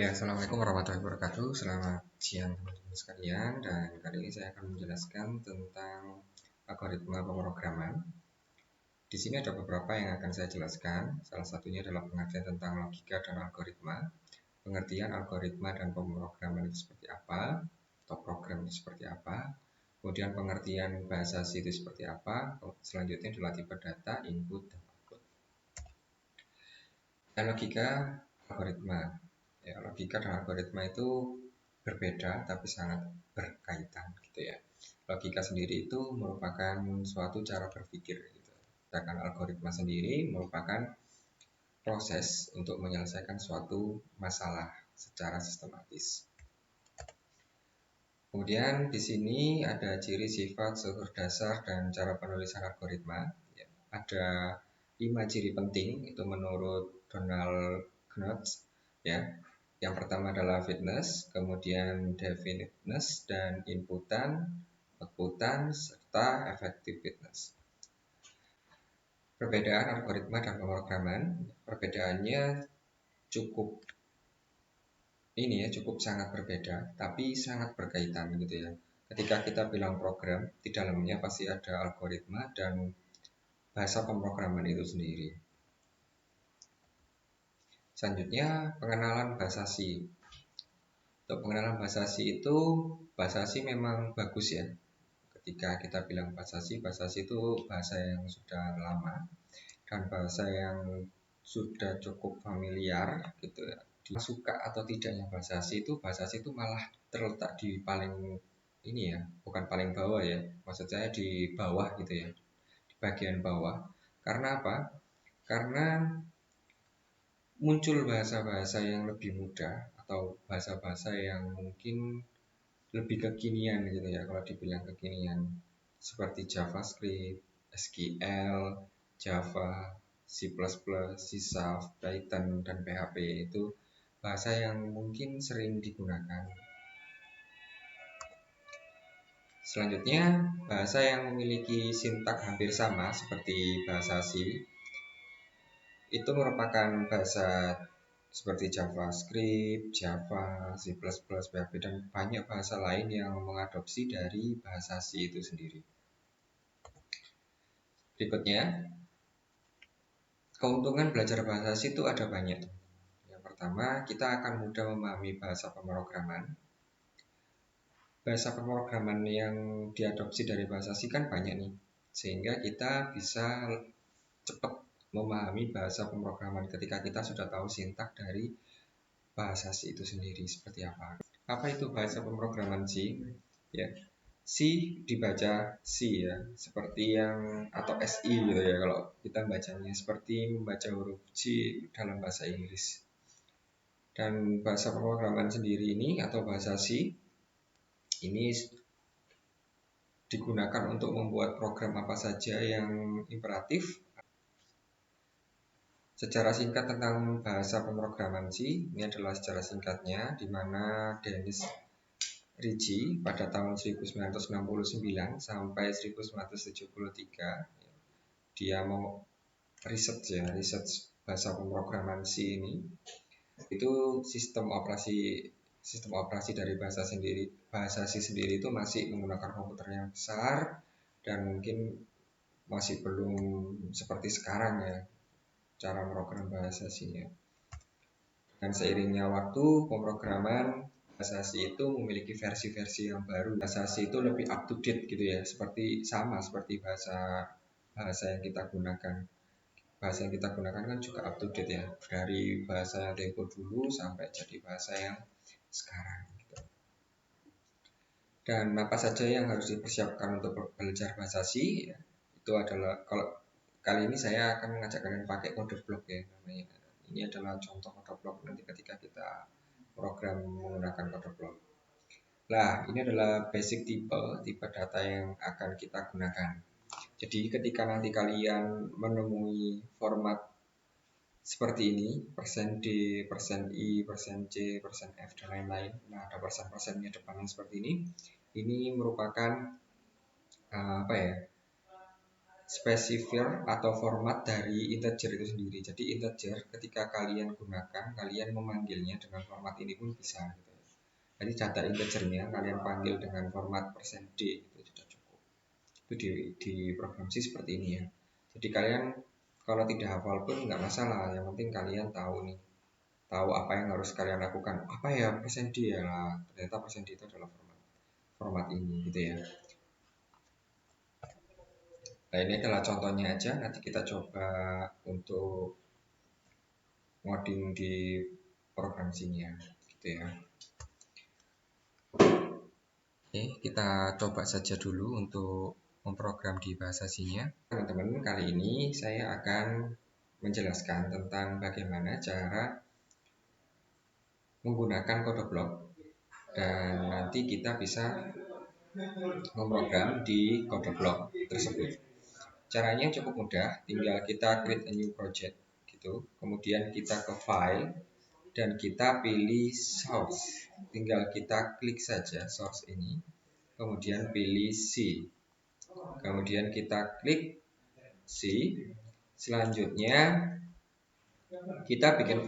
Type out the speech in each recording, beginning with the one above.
Ya, Assalamualaikum warahmatullahi wabarakatuh. Selamat siang teman-teman sekalian. Dan kali ini saya akan menjelaskan tentang algoritma pemrograman. Di sini ada beberapa yang akan saya jelaskan. Salah satunya adalah pengertian tentang logika dan algoritma, pengertian algoritma dan pemrograman itu seperti apa, atau program itu seperti apa, kemudian pengertian bahasa C itu seperti apa, selanjutnya adalah tipe data, input, dan output. Dan logika algoritma. Ya, logika dan algoritma itu berbeda tapi sangat berkaitan gitu ya. Logika sendiri itu merupakan suatu cara berpikir gitu. Sedangkan algoritma sendiri merupakan proses untuk menyelesaikan suatu masalah secara sistematis. Kemudian di sini ada ciri sifat struktur dasar dan cara penulisan algoritma. Ya, ada 5 ciri penting itu menurut Donald Knuth ya. Yang pertama adalah fitness, kemudian definiteness dan inputan, outputan, serta effectiveness. Perbedaan algoritma dan pemrograman, perbedaannya cukup cukup sangat berbeda, tapi sangat berkaitan gitu ya. Ketika kita bilang program, di dalamnya pasti ada algoritma dan bahasa pemrograman itu sendiri. Selanjutnya, pengenalan bahasa C. Untuk pengenalan bahasa C itu, bahasa C memang bagus ya. Ketika kita bilang bahasa C itu bahasa yang sudah lama dan bahasa yang sudah cukup familiar gitu ya. Suka atau tidaknya bahasa C itu malah terletak di paling bukan paling bawah ya. Maksud saya di bawah gitu ya, di bagian bawah. Karena apa? Karena muncul bahasa-bahasa yang lebih mudah atau bahasa-bahasa yang mungkin lebih kekinian gitu ya, kalau dibilang kekinian seperti JavaScript, SQL, Java, C++, C Sharp, Python, dan PHP itu bahasa yang mungkin sering digunakan. Selanjutnya, bahasa yang memiliki sintak hampir sama seperti bahasa C itu merupakan bahasa seperti JavaScript, Java, C++, PHP, dan banyak bahasa lain yang mengadopsi dari bahasa C itu sendiri. Berikutnya, keuntungan belajar bahasa C itu ada banyak. Yang pertama, kita akan mudah memahami bahasa pemrograman. Bahasa pemrograman yang diadopsi dari bahasa C kan banyak nih, sehingga kita bisa cepat memahami bahasa pemrograman ketika kita sudah tahu sintak dari bahasa C itu sendiri seperti apa. Apa itu bahasa pemrograman C? Ya, C dibaca C ya, seperti yang atau SI gitu ya kalau kita bacanya, seperti membaca huruf C dalam bahasa Inggris. Dan bahasa pemrograman sendiri ini atau bahasa C ini digunakan untuk membuat program apa saja yang imperatif. Secara singkat tentang bahasa pemrograman C, ini adalah secara singkatnya di mana Dennis Ritchie pada tahun 1969 sampai 1973 dia mau riset bahasa pemrograman C ini. Itu sistem operasi dari bahasa C sendiri itu masih menggunakan komputer yang besar dan mungkin masih belum seperti sekarang ya cara program bahasa C-nya. Dan seiringnya waktu, pemrograman bahasa C itu memiliki versi-versi yang baru. Bahasa C itu lebih up to date gitu ya, seperti bahasa yang kita gunakan. Bahasa yang kita gunakan kan juga up to date ya, dari bahasa yang tempo dulu sampai jadi bahasa yang sekarang. Gitu. Dan apa saja yang harus dipersiapkan untuk belajar bahasa C? Ya, itu adalah kalau kali ini saya akan mengajak kalian pakai kode blok ya namanya. Ini adalah contoh kode blok nanti ketika kita program menggunakan kode blok. Nah, ini adalah basic tipe data yang akan kita gunakan. Jadi ketika nanti kalian menemui format seperti ini, %D, %I, %C, %F, dan lain-lain. Nah, ada persen-persennya depannya seperti ini. Ini merupakan specifier atau format dari integer itu sendiri. Jadi integer ketika kalian gunakan, kalian memanggilnya dengan format ini pun bisa gitu ya. Jadi data integernya kalian panggil dengan format %d itu sudah cukup. Itu di program C seperti ini ya. Jadi kalian kalau tidak hafal pun nggak masalah, yang penting kalian tahu nih, tahu apa yang harus kalian lakukan. Apa ya %d ya lah, ternyata %d itu adalah format ini gitu ya. Nah ini adalah contohnya aja, nanti kita coba untuk ngoding di program sini ya gitu ya. Oke, kita coba saja dulu untuk memprogram di bahasa C-nya. Teman-teman, kali ini saya akan menjelaskan tentang bagaimana cara menggunakan kode blok dan nanti kita bisa memprogram di kode blok tersebut. Caranya cukup mudah, tinggal kita create a new project gitu. Kemudian kita ke file dan kita pilih source. Tinggal kita klik saja source ini. Kemudian pilih C. Kemudian kita klik C. Selanjutnya kita bikin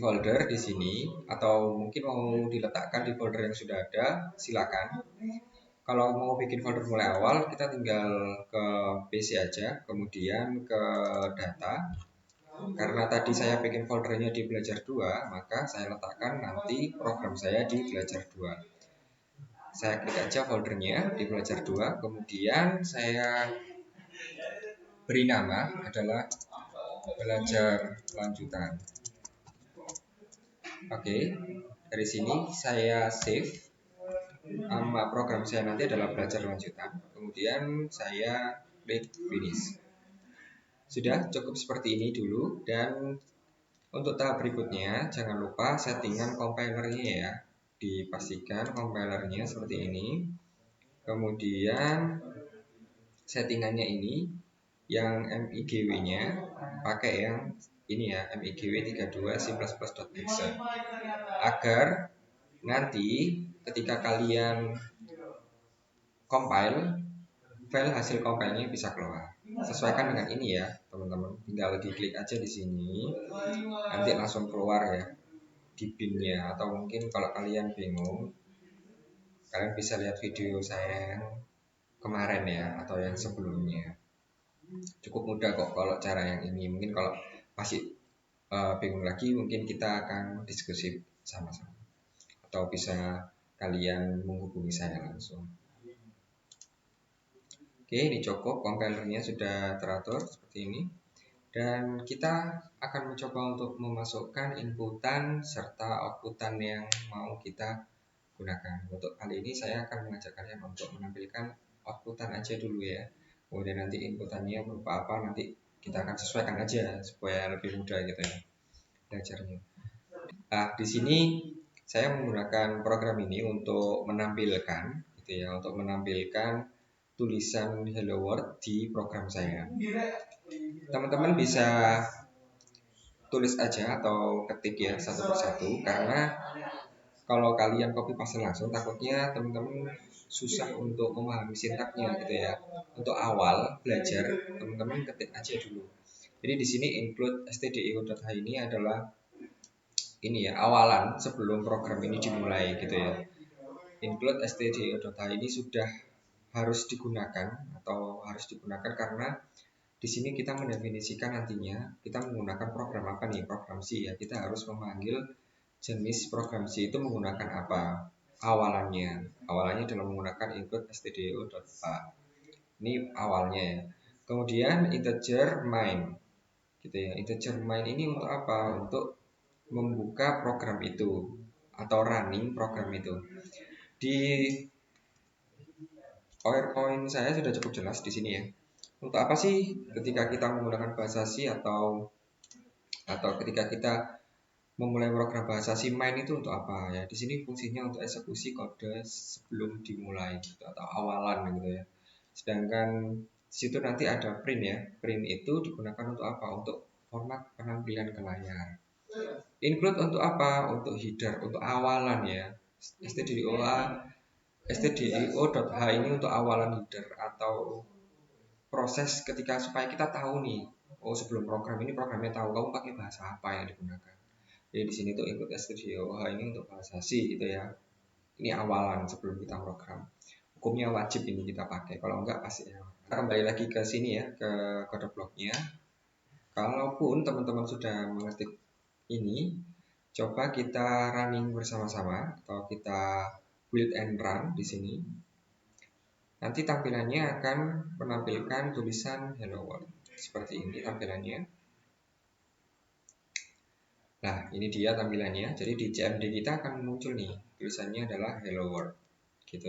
folder di sini, atau mungkin mau diletakkan di folder yang sudah ada, silakan. Kalau mau bikin folder mulai awal, kita tinggal ke PC aja, kemudian ke data. Karena tadi saya bikin foldernya di belajar 2, maka saya letakkan nanti program saya di belajar 2. Saya klik aja foldernya di belajar 2, kemudian saya beri nama adalah belajar lanjutan. Oke, dari sini saya save. Nama program saya nanti adalah belajar lanjutan. Kemudian saya klik finish. Sudah cukup seperti ini dulu, dan untuk tahap berikutnya jangan lupa settingan compilernya ya. Dipastikan compilernya seperti ini. Kemudian settingannya ini yang MIGW-nya pakai yang ini ya, MIGW 32 C++.exe, agar nanti ketika kalian compile, file hasil compile-nya bisa keluar. Sesuaikan dengan ini ya, teman-teman. Tinggal diklik aja di sini, nanti langsung keluar ya di bin-nya. Atau mungkin kalau kalian bingung, kalian bisa lihat video saya yang kemarin ya, atau yang sebelumnya. Cukup mudah kok kalau cara yang ini. Mungkin kalau masih bingung lagi, mungkin kita akan diskusi sama-sama. Atau bisa kalian menghubungi saya langsung. Oke, ini cukup, compilernya sudah teratur seperti ini. Dan kita akan mencoba untuk memasukkan inputan serta outputan yang mau kita gunakan. Untuk kali ini saya akan mengajak kalian untuk menampilkan outputan aja dulu ya. Kemudian nanti inputannya berupa apa, nanti kita akan sesuaikan aja supaya lebih mudah gitu ya belajarnya. Nah, di sini saya menggunakan program ini untuk menampilkan gitu ya, untuk menampilkan tulisan hello world di program saya. Teman-teman bisa tulis aja atau ketik ya satu persatu, karena kalau kalian copy paste langsung takutnya teman-teman susah untuk memahami sintaknya gitu ya. Untuk awal belajar teman-teman ketik aja dulu. Jadi di sini include stdio.h ini adalah ini ya, awalan sebelum program ini dimulai gitu ya. Include stdio.h ini sudah harus digunakan karena di sini kita mendefinisikan nantinya kita menggunakan program apa nih, program C ya. Kita harus memanggil jenis program C itu menggunakan apa. Awalannya adalah menggunakan include stdio.h. Ini awalnya ya. Kemudian integer main gitu ya. Integer main ini untuk apa? Untuk membuka program itu atau running program itu. Di PowerPoint saya sudah cukup jelas di sini ya. Untuk apa sih ketika kita menggunakan bahasa C atau ketika kita memulai program bahasa C main itu untuk apa ya? Di sini fungsinya untuk eksekusi kode sebelum dimulai gitu, atau awalan gitu ya. Sedangkan di situ nanti ada print ya. Print itu digunakan untuk apa? Untuk format penampilan ke layar. Include untuk apa? Untuk header, untuk awalan ya. stdio.h ini untuk awalan header atau proses ketika supaya kita tahu nih, oh sebelum program ini programnya tahu kamu pakai bahasa apa yang digunakan. Jadi di sini tuh ikut stdio.h ini untuk bahasa C gitu ya. Ini awalan sebelum kita program. Hukumnya wajib ini kita pakai. Kalau enggak pasti ya. Kita kembali lagi ke sini ya, ke kode bloknya. Kalaupun teman-teman sudah mengetik ini, coba kita running bersama-sama atau kita build and run di sini. Nanti tampilannya akan menampilkan tulisan hello world. Seperti ini tampilannya. Nah, ini dia tampilannya. Jadi di CMD kita akan muncul nih, tulisannya adalah hello world. Gitu.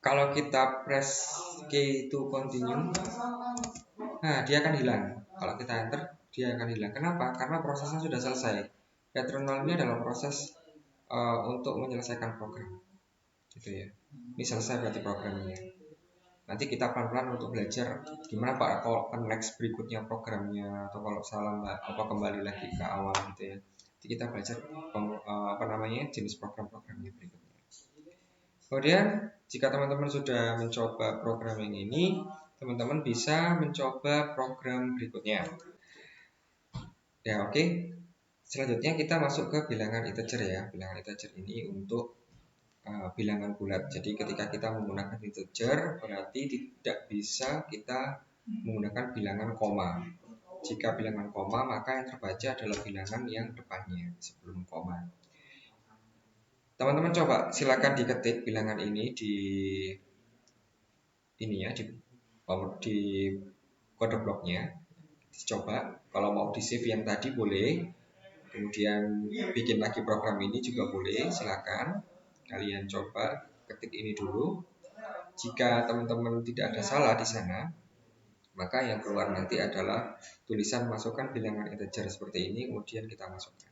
Kalau kita press key to continue, nah dia akan hilang. Kalau kita enter, dia akan hilang. Kenapa? Karena prosesnya sudah selesai. Returnal ini adalah proses untuk menyelesaikan program, gitu ya. Ini selesai berarti programnya. Nanti kita pelan-pelan untuk belajar gimana Pak kalau next berikutnya programnya, atau kalau salah apa kembali lagi ke awal gitu ya. Jadi kita belajar jenis program-programnya berikutnya. Kemudian jika teman-teman sudah mencoba program yang ini, teman-teman bisa mencoba program berikutnya. Ya oke. Selanjutnya kita masuk ke bilangan integer ya. Bilangan integer ini untuk bilangan bulat. Jadi ketika kita menggunakan integer berarti tidak bisa kita menggunakan bilangan koma. Jika bilangan koma maka yang terbaca adalah bilangan yang depannya sebelum koma. Teman-teman coba silakan diketik bilangan ini di kode bloknya. Coba kalau mau di save yang tadi boleh. Kemudian bikin lagi program ini juga boleh, silakan. Kalian coba ketik ini dulu. Jika teman-teman tidak ada salah di sana, maka yang keluar nanti adalah tulisan masukkan bilangan integer seperti ini, kemudian kita masukkan.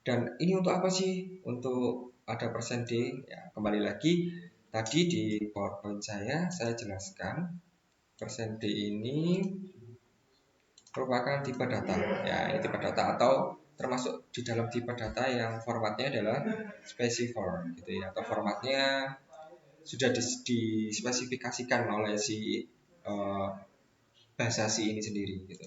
Dan ini untuk apa sih? Untuk ada persen %D. Ya, kembali lagi tadi di PowerPoint saya jelaskan persen %D ini merupakan tipe data. Ya, ini tipe data atau termasuk di dalam tipe data yang formatnya adalah specifier gitu ya, atau formatnya sudah dispesifikasikan oleh si bahasa C ini sendiri gitu.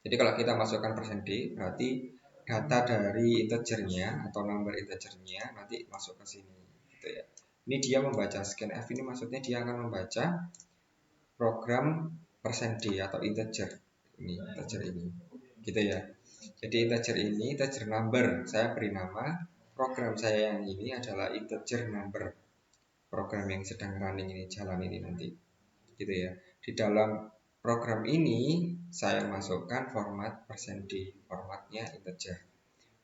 Jadi kalau kita masukkan persen %D berarti data dari integernya atau number integernya nanti masuk ke sini gitu ya. Ini dia membaca scanf ini, maksudnya dia akan membaca program persen %D atau integer ini gitu ya. Jadi integer number, saya beri nama program saya yang ini adalah integer number, program yang sedang running ini, jalan ini nanti gitu ya. Di dalam program ini saya masukkan format persen %D, formatnya integer.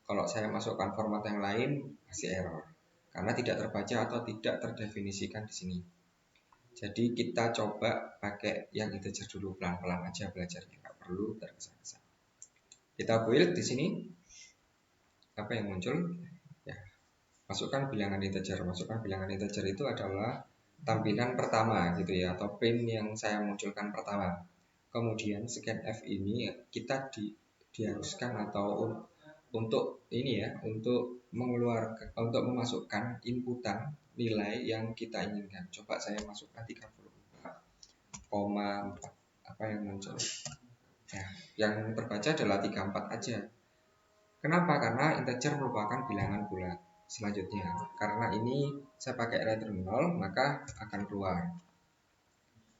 Kalau saya masukkan format yang lain pasti error karena tidak terbaca atau tidak terdefinisikan di sini. Jadi kita coba pakai yang integer dulu, pelan-pelan aja belajarnya, nggak perlu tergesa-gesa. Kita build di sini. Apa yang muncul? Ya, masukkan bilangan integer. Masukkan bilangan integer itu adalah tampilan pertama gitu ya, atau print yang saya munculkan pertama. Kemudian scanf ini kita diharuskan atau untuk ini ya, untuk memasukkan inputan nilai yang kita inginkan. Coba saya masukkan 34,4. Apa yang muncul? Ya, yang terbaca adalah 34 aja. Kenapa? Karena integer merupakan bilangan bulat. Selanjutnya, karena ini saya pakai returnal, maka akan keluar.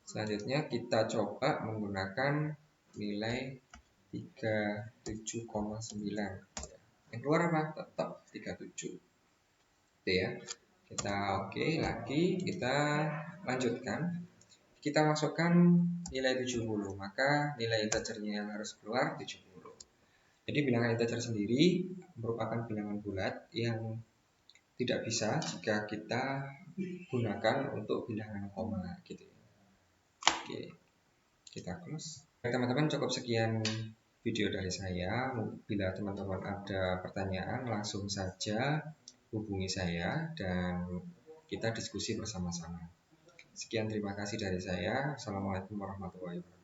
Selanjutnya kita coba menggunakan nilai 37,9. Yang keluar apa? Tetap 37. Oke ya. Kita oke lagi, kita lanjutkan. Kita masukkan nilai 70, maka nilai integernya yang harus keluar 70. Jadi bilangan integer sendiri merupakan bilangan bulat yang tidak bisa jika kita gunakan untuk bilangan koma gitu. Oke, kita close. Teman-teman, cukup sekian video dari saya. Bila teman-teman ada pertanyaan langsung saja hubungi saya dan kita diskusi bersama-sama. Sekian, terima kasih dari saya. Assalamualaikum warahmatullahi wabarakatuh.